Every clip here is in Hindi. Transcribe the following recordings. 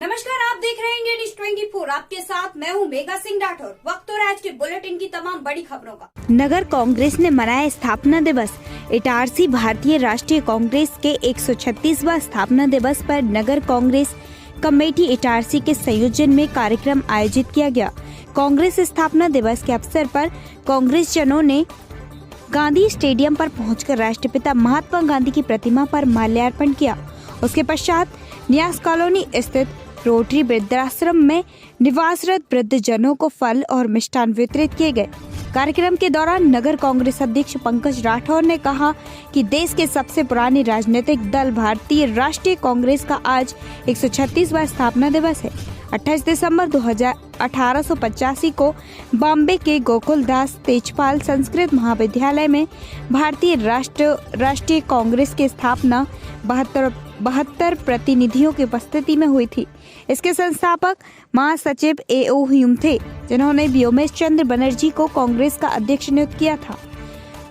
नमस्कार, आप देख रहे हैं इंडियन न्यूज 24। आपके साथ मैं हूं मेघा सिंह राठौर। वक्त हो रहा है आज के बुलेटिन की तमाम बड़ी खबरों का। नगर कांग्रेस ने मनाया स्थापना दिवस। इटारसी भारतीय राष्ट्रीय कांग्रेस के 136वां स्थापना दिवस पर नगर कांग्रेस कमेटी इटारसी के संयोजन में कार्यक्रम आयोजित किया गया। कांग्रेस स्थापना दिवस के अवसर पर कांग्रेस जनों ने गांधी स्टेडियम पर पहुंचकर राष्ट्रपिता महात्मा गांधी की प्रतिमा पर माल्यार्पण किया। उसके पश्चात न्यास कॉलोनी स्थित रोटरी वृद्धाश्रम में निवासरत वृद्ध जनों को फल और मिष्ठान वितरित किए गए। कार्यक्रम के दौरान नगर कांग्रेस अध्यक्ष पंकज राठौर ने कहा कि देश के सबसे पुराने राजनीतिक दल भारतीय राष्ट्रीय कांग्रेस का आज 136वां स्थापना दिवस है। 28 दिसंबर 1885 को बॉम्बे के गोकुलदास तेजपाल संस्कृत महाविद्यालय में भारतीय राष्ट्रीय कांग्रेस की स्थापना 72 प्रतिनिधियों की उपस्थिति में हुई थी। इसके संस्थापक महासचिव A.O. ह्यूम थे, जिन्होंने व्योमेश चंद्र बनर्जी को कांग्रेस का अध्यक्ष नियुक्त किया था।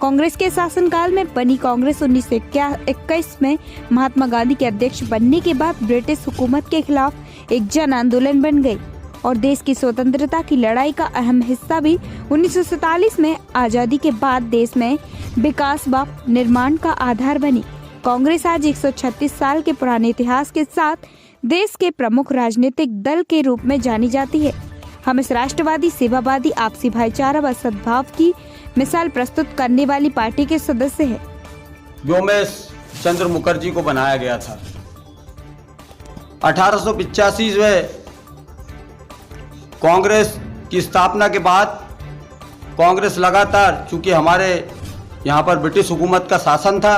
कांग्रेस के शासनकाल में बनी कांग्रेस 1921 में महात्मा गांधी के अध्यक्ष बनने के बाद ब्रिटिश हुकूमत के खिलाफ एक जन आंदोलन बन गई और देश की स्वतंत्रता की लड़ाई का अहम हिस्सा भी 1947 में आजादी के बाद देश में विकास व निर्माण का आधार बनी। कांग्रेस आज 136 साल के पुराने इतिहास के साथ देश के प्रमुख राजनीतिक दल के रूप में जानी जाती है। हम इस राष्ट्रवादी, सेवावादी, आपसी भाईचारा व सद्भाव की मिसाल प्रस्तुत करने वाली पार्टी के सदस्य हैं। व्योमेश चंद्र मुखर्जी को बनाया गया था। 1885 में कांग्रेस की स्थापना के बाद कांग्रेस लगातार, चूंकि हमारे यहाँ पर ब्रिटिश हुकूमत का शासन था,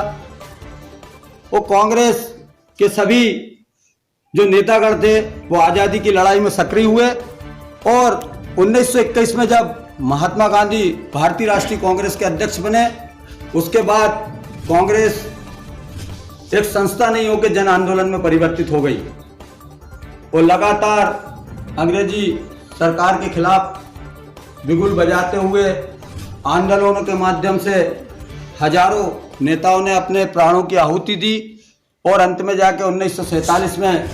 वो कांग्रेस के सभी जो नेतागण थे वो आज़ादी की लड़ाई में सक्रिय हुए और 1921 में जब महात्मा गांधी भारतीय राष्ट्रीय कांग्रेस के अध्यक्ष बने, उसके बाद कांग्रेस एक संस्था नहीं होकर जन आंदोलन में परिवर्तित हो गई। वो लगातार अंग्रेजी सरकार के खिलाफ बिगुल बजाते हुए आंदोलनों के माध्यम से हजारों नेताओं ने अपने प्राणों की आहुति दी और अंत में जाके 1947 में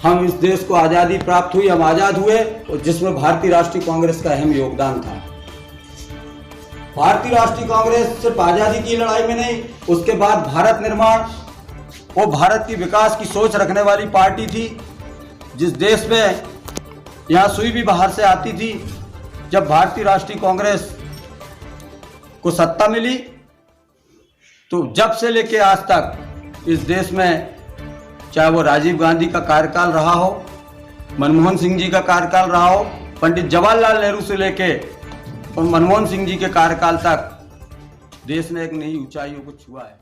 हम इस देश को आज़ादी प्राप्त हुई, हम आज़ाद हुए, और जिसमें भारतीय राष्ट्रीय कांग्रेस का अहम योगदान था। भारतीय राष्ट्रीय कांग्रेस सिर्फ आज़ादी की लड़ाई में नहीं, उसके बाद भारत निर्माण और भारत की विकास की सोच रखने वाली पार्टी थी। जिस देश में यहाँ सुई भी बाहर से आती थी, जब भारतीय राष्ट्रीय कांग्रेस को सत्ता मिली तो जब से लेके आज तक इस देश में, चाहे वो राजीव गांधी का कार्यकाल रहा हो, मनमोहन सिंह जी का कार्यकाल रहा हो, पंडित जवाहरलाल नेहरू से लेके और मनमोहन सिंह जी के कार्यकाल तक देश ने एक नई ऊंचाइयों को छुआ है।